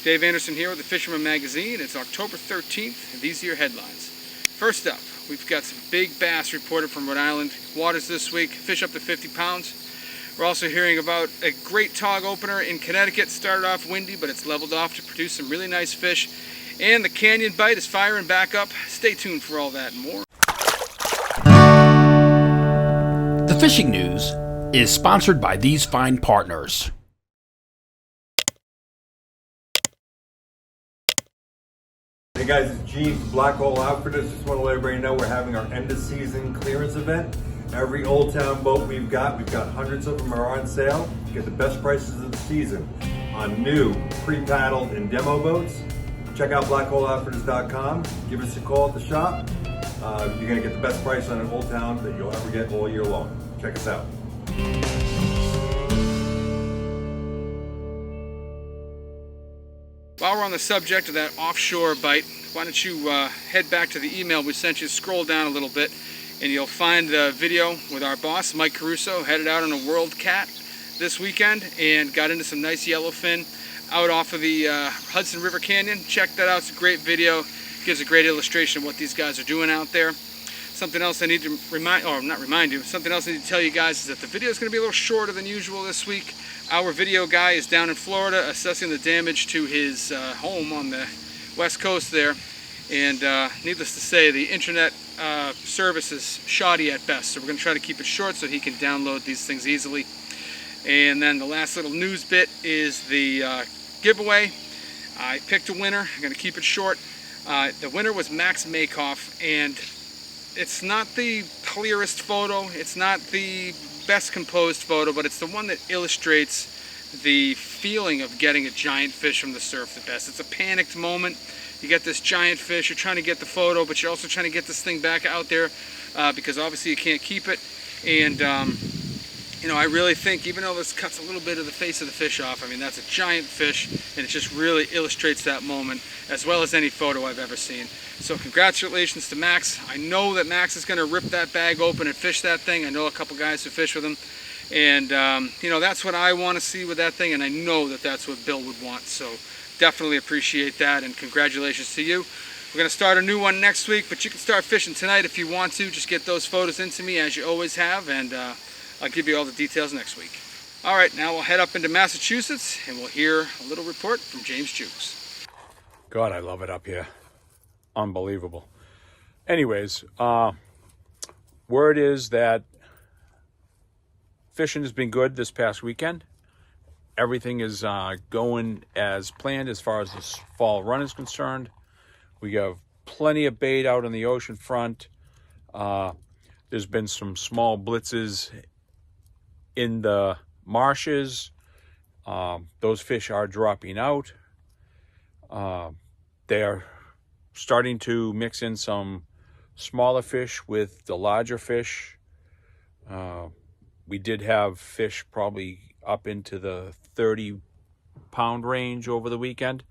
Dave Anderson here with the Fisherman magazine. It's October 13th, and these are your headlines. First up, we've got some big bass reported from Rhode Island waters this week, fish up to 50 pounds. We're also hearing about a great tog opener in Connecticut. Started off windy, but it's leveled off to produce some really nice fish. And the canyon bite is firing back up. Stay tuned for all that and more. The fishing news is sponsored by these fine partners. Hey guys, it's Gene from Black Hole Outfitters. Just want to let everybody know we're having our end of season clearance event. Every Old Town boat we've got hundreds of them are on sale. Get the best prices of the season on new, pre-paddled, and demo boats. Check out blackholeoutfitters.com. Give us a call at the shop. You're going to get the best price on an Old Town that you'll ever get all year long. Check us out. While we're on the subject of that offshore bite, why don't you head back to the email we sent you, scroll down a little bit, and you'll find the video with our boss, Mike Caruso, headed out on a World Cat this weekend and got into some nice yellowfin out off of the Hudson River Canyon. Check that out, it's a great video, gives a great illustration of what these guys are doing out there. Something else I need to something else I need to tell you guys is that the video is going to be a little shorter than usual this week. Our video guy is down in Florida assessing the damage to his home on the west coast there, and needless to say, the internet service is shoddy at best, so we're going to try to keep it short so he can download these things easily. And then the last little news bit is the giveaway. I picked a winner. I'm going to keep it short. The winner was Max Makoff, and it's not the clearest photo, it's not the best composed photo, but it's the one that illustrates the feeling of getting a giant fish from the surf the best. It's a panicked moment. You get this giant fish, you're trying to get the photo, but you're also trying to get this thing back out there because obviously you can't keep it. And you know, I really think, even though this cuts a little bit of the face of the fish off, I mean, that's a giant fish, and it just really illustrates that moment as well as any photo I've ever seen. So congratulations to Max. I know that Max is going to rip that bag open and fish that thing. I know a couple guys who fish with him, and you know, that's what I want to see with that thing, and I know that that's what Bill would want. So definitely appreciate that, and congratulations to you. We're going to start a new one next week, but you can start fishing tonight if you want to. Just get those photos into me as you always have, and I'll give you all the details next week. All right, now we'll head up into Massachusetts, and we'll hear a little report from James Jukes. God, I love it up here. Unbelievable. Anyways, word is that fishing has been good this past weekend. Everything is going as planned as far as this fall run is concerned. We have plenty of bait out on the ocean front. There's been some small blitzes in the marshes. Those fish are dropping out. They are starting to mix in some smaller fish with the larger fish. We did have fish probably up into the 30-pound range over the weekend.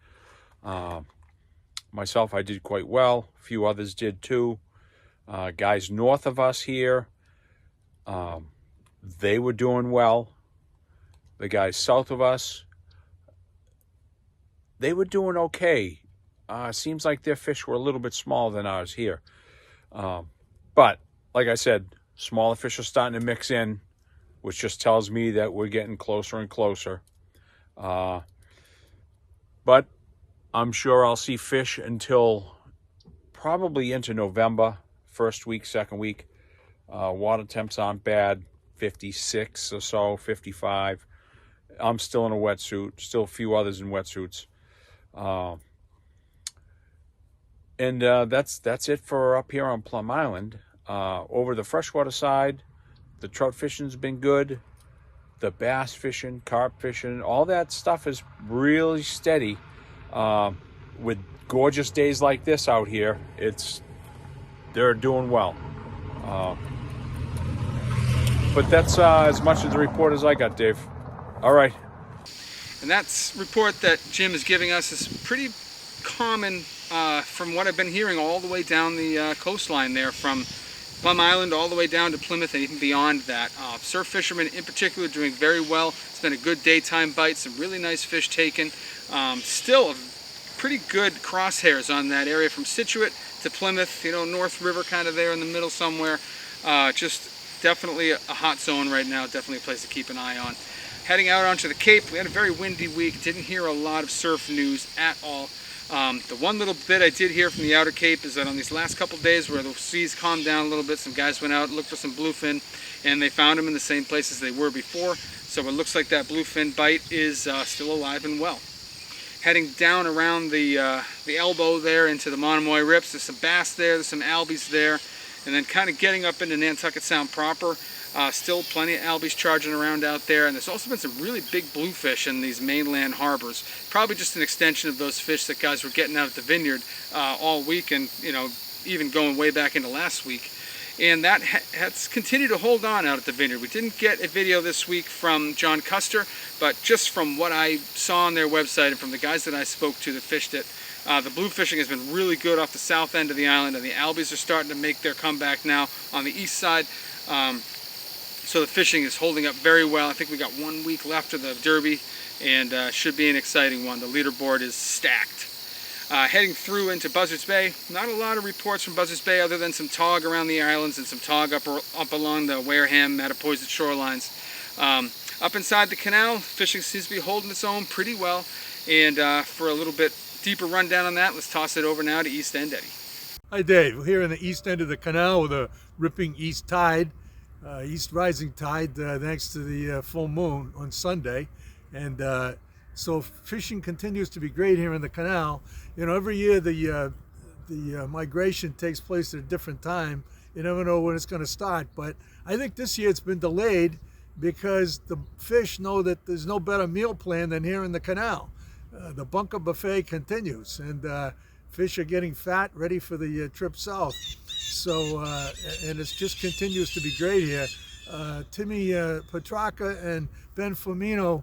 Myself, I did quite well. A few others did too. Guys north of us here, they were doing well. The guys south of us, they were doing okay. Seems like their fish were a little bit smaller than ours here. But, like I said, smaller fish are starting to mix in, which just tells me that we're getting closer and closer. But I'm sure I'll see fish until probably into November, first week, second week. Water temps aren't bad, 56 or so, 55. I'm still in a wetsuit, still a few others in wetsuits. And that's it for up here on Plum Island. Over the freshwater side, the trout fishing's been good. The bass fishing, carp fishing, all that stuff is really steady. With gorgeous days like this out here, they're doing well. But that's as much as the report as I got, Dave. All right. And that report that Jim is giving us is pretty common from what I've been hearing all the way down the coastline there, from Plum Island all the way down to Plymouth and even beyond that. Surf fishermen in particular doing very well. It's been a good daytime bite, some really nice fish taken. Still pretty good crosshairs on that area from Scituate to Plymouth, North River kind of there in the middle somewhere. Just definitely a hot zone right now, definitely a place to keep an eye on. Heading out onto the Cape, we had a very windy week, didn't hear a lot of surf news at all. The one little bit I did hear from the Outer Cape is that on these last couple days where the seas calmed down a little bit, some guys went out and looked for some bluefin, and they found them in the same places they were before. So it looks like that bluefin bite is still alive and well. Heading down around the elbow there into the Monomoy Rips, there's some bass there, there's some albies there, and then kind of getting up into Nantucket Sound proper. Still plenty of albies charging around out there, and there's also been some really big bluefish in these mainland harbors. Probably just an extension of those fish that guys were getting out at the Vineyard all week, and even going way back into last week. And that has continued to hold on out at the Vineyard. We didn't get a video this week from John Custer, but just from what I saw on their website and from the guys that I spoke to that fished it, the blue fishing has been really good off the south end of the island, and the albies are starting to make their comeback now on the east side. So the fishing is holding up very well. I think we got 1 week left of the Derby, and should be an exciting one. The leaderboard is stacked. Heading through into Buzzards Bay, not a lot of reports from Buzzards Bay other than some tog around the islands and some tog up along the Wareham, Mattapoisett shorelines. Up inside the canal, fishing seems to be holding its own pretty well. And for a little bit deeper rundown on that, let's toss it over now to East End Eddie. Hi Dave, we're here in the east end of the canal with a ripping east tide, east rising tide thanks to the full moon on Sunday. And so fishing continues to be great here in the canal. Every year the migration takes place at a different time. You never know when it's going to start, but I think this year it's been delayed because the fish know that there's no better meal plan than here in the canal. The bunker buffet continues, and fish are getting fat, ready for the trip south. So, and it just continues to be great here. Timmy Petrarca and Ben Firmino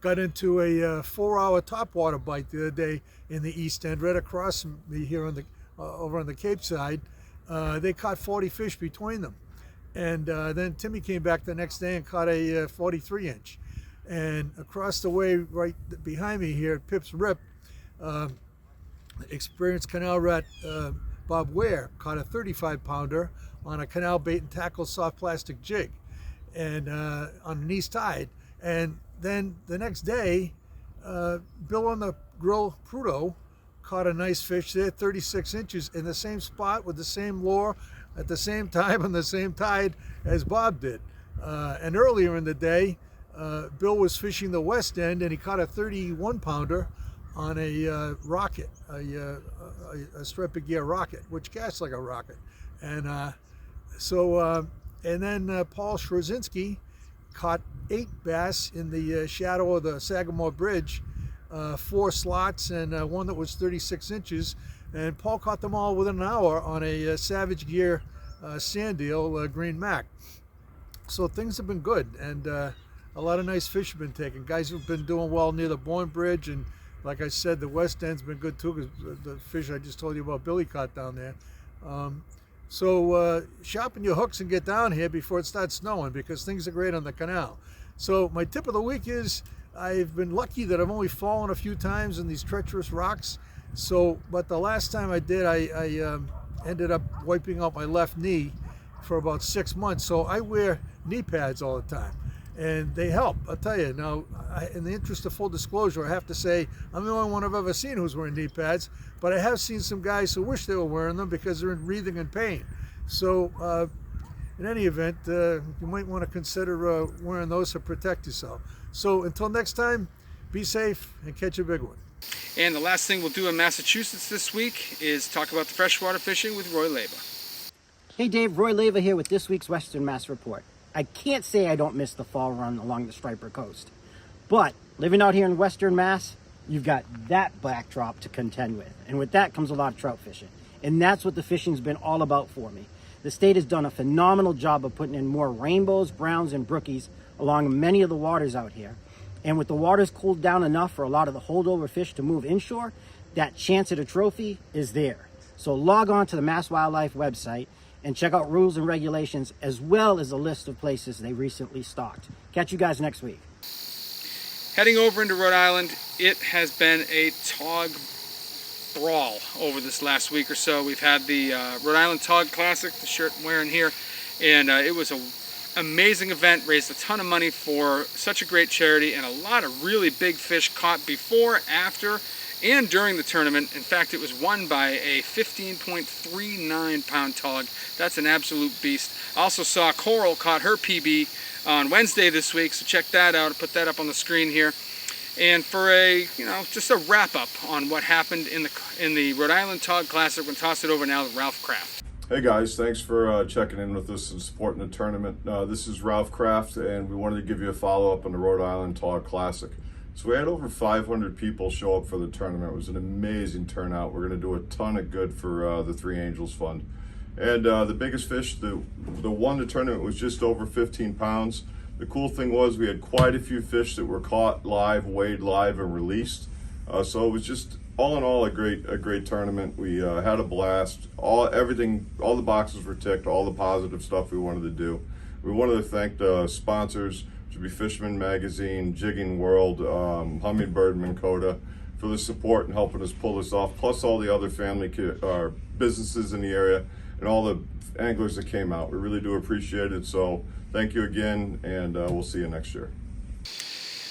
got into a 4-hour topwater bite the other day in the East End, right across from me here on the over on the Cape side. They caught 40 fish between them, and then Timmy came back the next day and caught a 43-inch. And across the way, right behind me here at Pip's Rip, experienced canal rat Bob Ware caught a 35-pounder on a canal bait and tackle soft plastic jig, and on an east tide. And then the next day, Bill on the Grill Prudo caught a nice fish there, 36 inches, in the same spot with the same lure at the same time on the same tide as Bob did. And earlier in the day, Bill was fishing the west end, and he caught a 31-pounder on a rocket, a striped gear rocket, which casts like a rocket. And and then Paul Schrozinski caught 8 bass in the shadow of the Sagamore Bridge, 4 slots and one that was 36 inches. And Paul caught them all within an hour on a Savage Gear sand deal, Green Mac. So things have been good, and a lot of nice fish have been taken. Guys have been doing well near the Bourne Bridge, and like I said, the west end's been good too, because the fish I just told you about Billy caught down there. So sharpen your hooks and get down here before it starts snowing, because things are great on the canal. So my tip of the week is, I've been lucky that I've only fallen a few times in these treacherous rocks. But the last time I did, I ended up wiping out my left knee for about 6 months. So I wear knee pads all the time, and they help, I'll tell you. Now, in the interest of full disclosure, I have to say I'm the only one I've ever seen who's wearing knee pads, but I have seen some guys who wish they were wearing them because they're wreathing in pain. So in any event, you might want to consider wearing those to protect yourself. So until next time, be safe and catch a big one. And the last thing we'll do in Massachusetts this week is talk about the freshwater fishing with Roy Leva. Hey Dave, Roy Leva here with this week's Western Mass Report. I can't say I don't miss the fall run along the Striper coast, but living out here in Western Mass, you've got that backdrop to contend with, and with that comes a lot of trout fishing, and that's what the fishing's been all about for me. The state has done a phenomenal job of putting in more rainbows, browns, and brookies along many of the waters out here, and with the waters cooled down enough for a lot of the holdover fish to move inshore, that chance at a trophy is there. So log on to the Mass Wildlife website and check out rules and regulations, as well as a list of places they recently stocked. Catch you guys next week. Heading over into Rhode Island, it has been a tog brawl over this last week or so. We've had the Rhode Island Tog Classic, the shirt I'm wearing here, and it was an amazing event, raised a ton of money for such a great charity, and a lot of really big fish caught before, after, and during the tournament. In fact, it was won by a 15.39 pound tog. That's an absolute beast. I also saw Coral caught her PB on Wednesday this week, so check that out. I'll put that up on the screen here. And for a, just a wrap up on what happened in the Rhode Island Tog Classic, we're going to toss it over now to Ralph Kraft. Hey guys, thanks for checking in with us and supporting the tournament. This is Ralph Kraft, and we wanted to give you a follow-up on the Rhode Island Tog Classic. So we had over 500 people show up for the tournament. It was an amazing turnout. We're going to do a ton of good for the Three Angels Fund. And the biggest fish that won the tournament was just over 15 pounds. The cool thing was we had quite a few fish that were caught live, weighed live, and released. So it was just, all in all, a great tournament. We had a blast. All the boxes were ticked, all the positive stuff we wanted to do. We wanted to thank the sponsors, which would be Fisherman Magazine, Jigging World, Hummingbird, Minn Kota, for the support and helping us pull this off, plus all the other family businesses in the area and all the anglers that came out. We really do appreciate it. So thank you again, and we'll see you next year.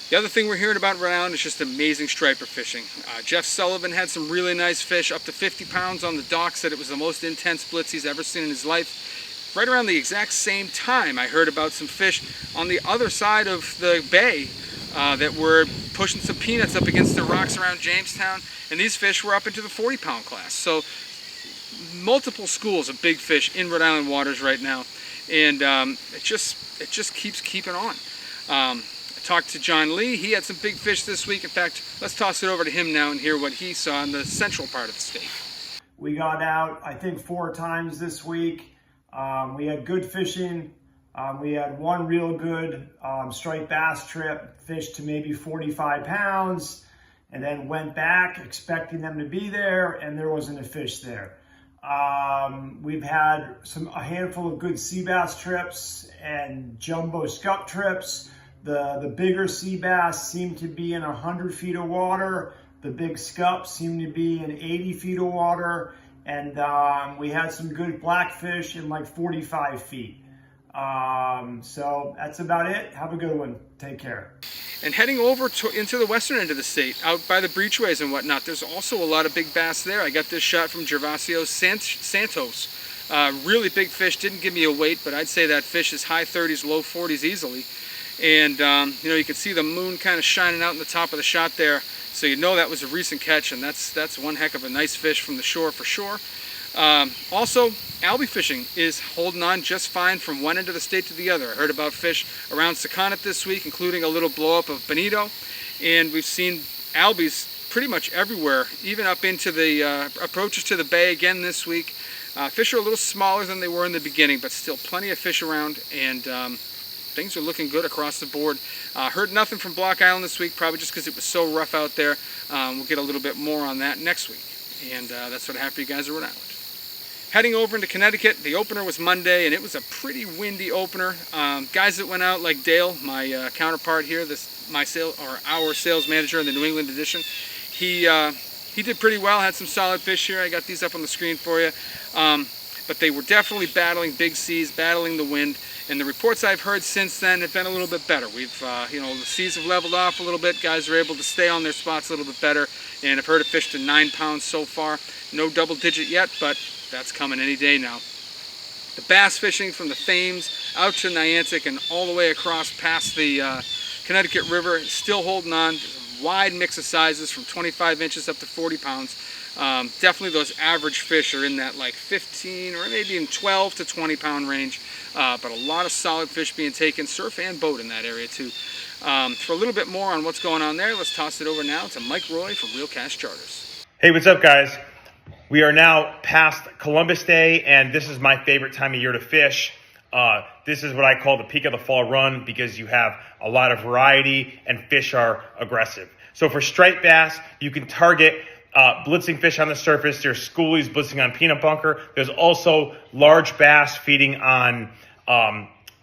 The other thing we're hearing about Rhode Island is just amazing striper fishing. Jeff Sullivan had some really nice fish, up to 50 pounds on the dock, said it was the most intense blitz he's ever seen in his life. Right around the exact same time, I heard about some fish on the other side of the bay that were pushing some peanuts up against the rocks around Jamestown, and these fish were up into the 40-pound class. So multiple schools of big fish in Rhode Island waters right now, and it just keeps keeping on. I talked to John Lee. He had some big fish this week. In fact, let's toss it over to him now and hear what he saw in the central part of the state. We got out, I think, 4 times this week. We had good fishing. We had one real good striped bass trip, fished to maybe 45 pounds, and then went back expecting them to be there, and there wasn't a fish there. We've had a handful of good sea bass trips and jumbo scup trips. The bigger sea bass seem to be in 100 feet of water. The big scup seem to be in 80 feet of water. And we had some good blackfish in like 45 feet. So that's about it. Have a good one. Take care. And heading over into the western end of the state, out by the breachways and whatnot, there's also a lot of big bass there. I got this shot from Gervasio Santos. Really big fish, didn't give me a weight, but I'd say that fish is high 30s, low 40s easily. And you can see the moon kind of shining out in the top of the shot there, so you know that was a recent catch, and that's one heck of a nice fish from the shore for sure. Also, albie fishing is holding on just fine from one end of the state to the other. I heard about fish around Sakonnet this week, including a little blow up of bonito, and we've seen albies pretty much everywhere, even up into the approaches to the bay again this week. Fish are a little smaller than they were in the beginning, but still plenty of fish around, and things are looking good across the board. Heard nothing from Block Island this week, probably just because it was so rough out there. We'll get a little bit more on that next week, and that's what I have for you guys at Rhode Island. Heading over into Connecticut, the opener was Monday, and it was a pretty windy opener. Guys that went out, like Dale, my counterpart here, our sales manager in the New England edition, he did pretty well. Had some solid fish here. I got these up on the screen for you. But they were definitely battling big seas, battling the wind, and the reports I've heard since then have been a little bit better. We've, the seas have leveled off a little bit. Guys are able to stay on their spots a little bit better, and I've heard a fish to 9 pounds so far. No double digit yet, but that's coming any day now. The bass fishing from the Thames out to Niantic and all the way across past the Connecticut River is still holding on. There's a wide mix of sizes from 25 inches up to 40 pounds. Definitely those average fish are in that like 15 or maybe in 12 to 20 pound range, but a lot of solid fish being taken, surf and boat in that area too. For a little bit more on what's going on there, let's toss it over now to Mike Roy from Real Cash Charters. Hey, what's up guys? We are now past Columbus Day, and this is my favorite time of year to fish. This is what I call the peak of the fall run because you have a lot of variety and fish are aggressive. So for striped bass, you can target blitzing fish on the surface. There's schoolies blitzing on peanut bunker. There's also large bass feeding on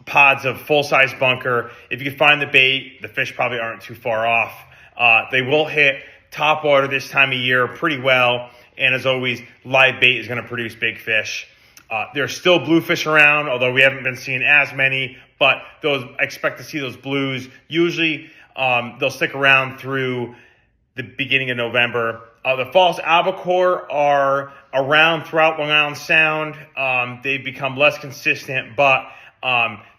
pods of full-size bunker. If you can find the bait, the fish probably aren't too far off. They will hit top water this time of year pretty well. And as always, live bait is going to produce big fish. There's still bluefish around, although we haven't been seeing as many, but I expect to see those blues. Usually they'll stick around through the beginning of November. The false albacore are around throughout Long Island Sound. They've become less consistent, but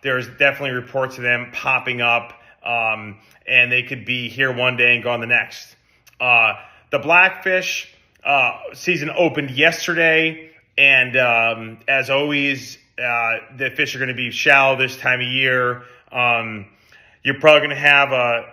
there's definitely reports of them popping up, and they could be here one day and gone the next. The Blackfish season opened yesterday, and as always, the fish are going to be shallow this time of year. You're probably going to have a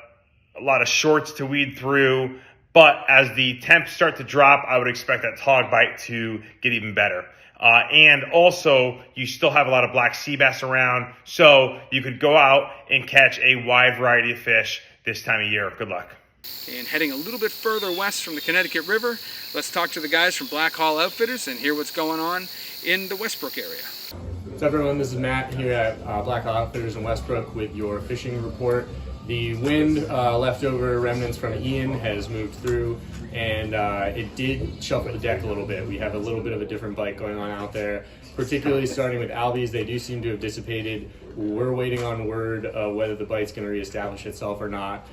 lot of shorts to weed through, but as the temps start to drop, I would expect that tog bite to get even better. And also, you still have a lot of black sea bass around, so you could go out and catch a wide variety of fish this time of year. Good luck. And heading a little bit further west from the Connecticut River, let's talk to the guys from Black Hall Outfitters and hear what's going on in the Westbrook area. What's up, everyone? This is Matt here at Black Hall Outfitters in Westbrook with your fishing report. The wind, leftover remnants from Ian, has moved through, and it did shuffle the deck a little bit. We have a little bit of a different bite going on out there, particularly starting with albies. They do seem to have dissipated. We're waiting on word whether the bite's going to reestablish itself or not.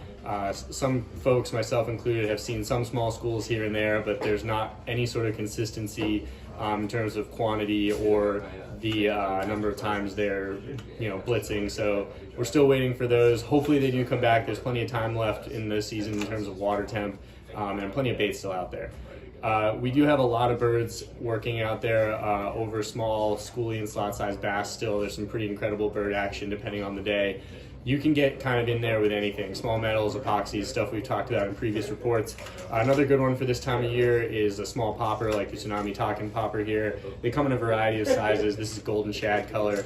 Some folks, myself included, have seen some small schools here and there, but there's not any sort of consistency in terms of quantity or the number of times they're blitzing. So we're still waiting for those. Hopefully they do come back. There's plenty of time left in the season in terms of water temp, and plenty of bait still out there. We do have a lot of birds working out there over small schoolie and slot size bass still. There's some pretty incredible bird action depending on the day. You can get kind of in there with anything. Small metals, epoxies, stuff we've talked about in previous reports. Another good one for this time of year is a small popper like the Tsunami Talking Popper here. They come in a variety of sizes. This is golden shad color.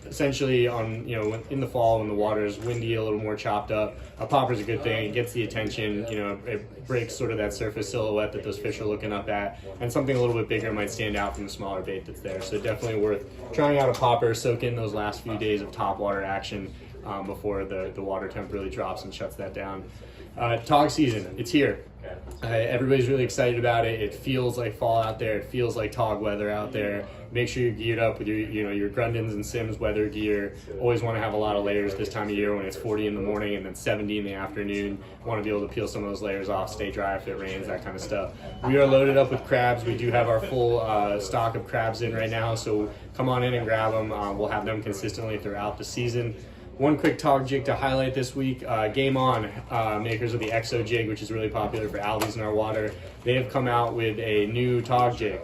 Essentially in the fall when the water is windy, a little more chopped up, a popper's a good thing. It gets the attention, it breaks sort of that surface silhouette that those fish are looking up at, and something a little bit bigger might stand out from the smaller bait that's there. So definitely worth trying out a popper, soak in those last few days of top water action before the water temp really drops and shuts that down. Tog season, it's here. Everybody's really excited about it. It feels like fall out there. It feels like tog weather out there. Make sure you're geared up with your Grundens and Sims weather gear. Always want to have a lot of layers this time of year when it's 40 in the morning and then 70 in the afternoon. Want to be able to peel some of those layers off, stay dry if it rains, that kind of stuff. We are loaded up with crabs. We do have our full stock of crabs in right now, so come on in and grab them. We'll have them consistently throughout the season. One quick tog jig to highlight this week, Game On, makers of the EXO jig, which is really popular for albies in our water. They have come out with a new tog jig.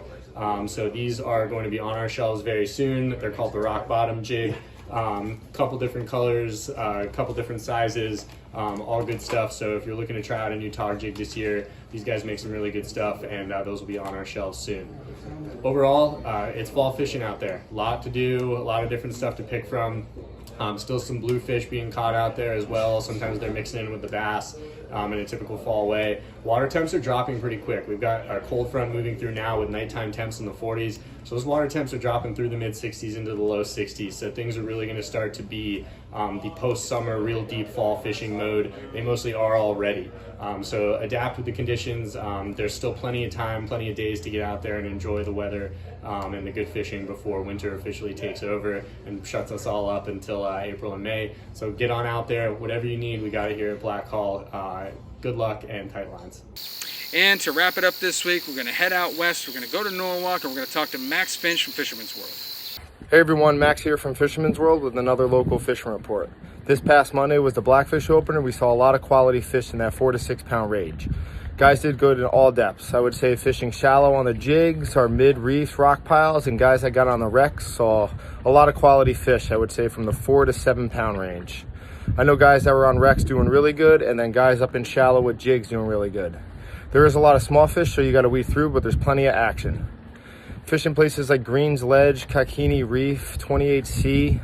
So these are going to be on our shelves very soon. They're called the Rock Bottom jig. Couple different colors, couple different sizes, all good stuff. So if you're looking to try out a new tog jig this year, these guys make some really good stuff, and those will be on our shelves soon. Overall, it's fall fishing out there. A lot to do, a lot of different stuff to pick from. Still some bluefish being caught out there as well. Sometimes they're mixing in with the bass in a typical fall way. Water temps are dropping pretty quick. We've got our cold front moving through now with nighttime temps in the 40s. So those water temps are dropping through the mid 60s into the low 60s. So things are really going to start to be the post-summer real deep fall fishing mode. They mostly are already. So adapt with the conditions. There's still plenty of time, plenty of days to get out there and enjoy the weather and the good fishing before winter officially takes over and shuts us all up until April and May. So get on out there. Whatever you need, we got it here at Black Hall. Good luck and tight lines. And to wrap it up this week, we're going to head out west. We're going to go to Norwalk, and we're going to talk to Max Finch from Fisherman's World. Hey everyone, Max here from Fisherman's World with another local fishing report. This past Monday was the Blackfish Opener. We saw a lot of quality fish in that 4 to 6 pound range. Guys did good in all depths. I would say fishing shallow on the jigs or mid reefs, rock piles, and guys that got on the wrecks saw a lot of quality fish, I would say from the 4 to 7 pound range. I know guys that were on wrecks doing really good, and then guys up in shallow with jigs doing really good. There is a lot of small fish, so you got to weed through, but there's plenty of action. Fishing places like Green's Ledge, Kakini Reef, 28C,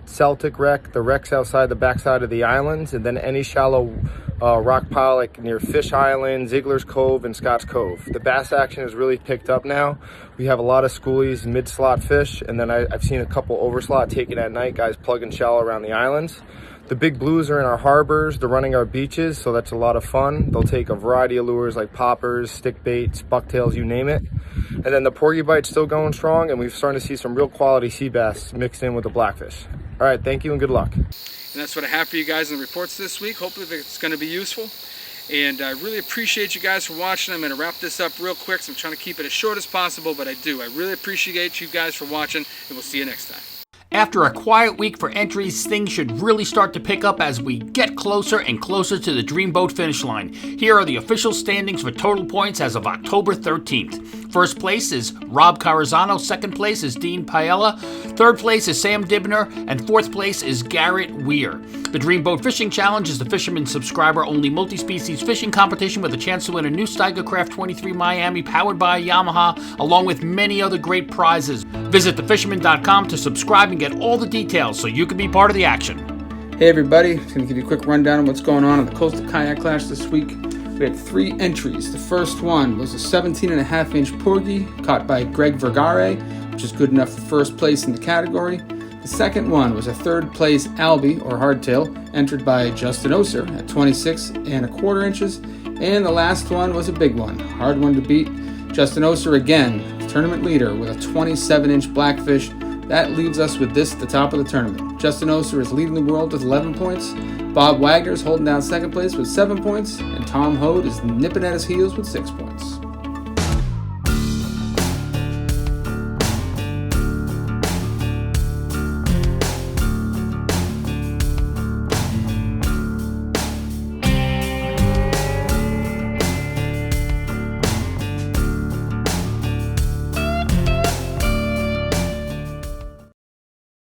Celtic Wreck, the wrecks outside the backside of the islands, and then any shallow rock pile like near Fish Island, Ziegler's Cove, and Scott's Cove. The bass action is really picked up now. We have a lot of schoolies, mid-slot fish, and then I've seen a couple overslot taken at night, guys plugging shallow around the islands. The big blues are in our harbors. They're running our beaches, so that's a lot of fun. They'll take a variety of lures like poppers, stick baits, bucktails, you name it. And then the porgy bite's still going strong, and we've started to see some real quality sea bass mixed in with the blackfish. All right, thank you and good luck. And that's what I have for you guys in the reports this week. Hopefully it's going to be useful. And I really appreciate you guys for watching. I'm going to wrap this up real quick, so I'm trying to keep it as short as possible, but I do. I really appreciate you guys for watching, and we'll see you next time. After a quiet week for entries, things should really start to pick up as we get closer and closer to the Dreamboat finish line. Here are the official standings for total points as of October 13th. First place is Rob Carazano, second place is Dean Paella, third place is Sam Dibner, and fourth place is Garrett Weir. The Dreamboat Fishing Challenge is the Fisherman subscriber-only multi-species fishing competition with a chance to win a new Steigercraft 23 Miami powered by Yamaha, along with many other great prizes. Visit thefisherman.com to subscribe and get all the details so you can be part of the action. Hey everybody, I'm going to give you a quick rundown of what's going on the Coastal Kayak Clash this week. We had 3 entries. The first one was a 17.5-inch porgy caught by Greg Vergare, which is good enough for first place in the category. The second one was a third place Albie, or hardtail, entered by Justin Oser at 26.25 inches. And the last one was a big one, hard one to beat. Justin Oser again, tournament leader with a 27-inch blackfish. That leaves us with this at the top of the tournament. Justin Oser is leading the world with 11 points. Bob Wagner is holding down second place with 7 points. And Tom Hode is nipping at his heels with 6 points.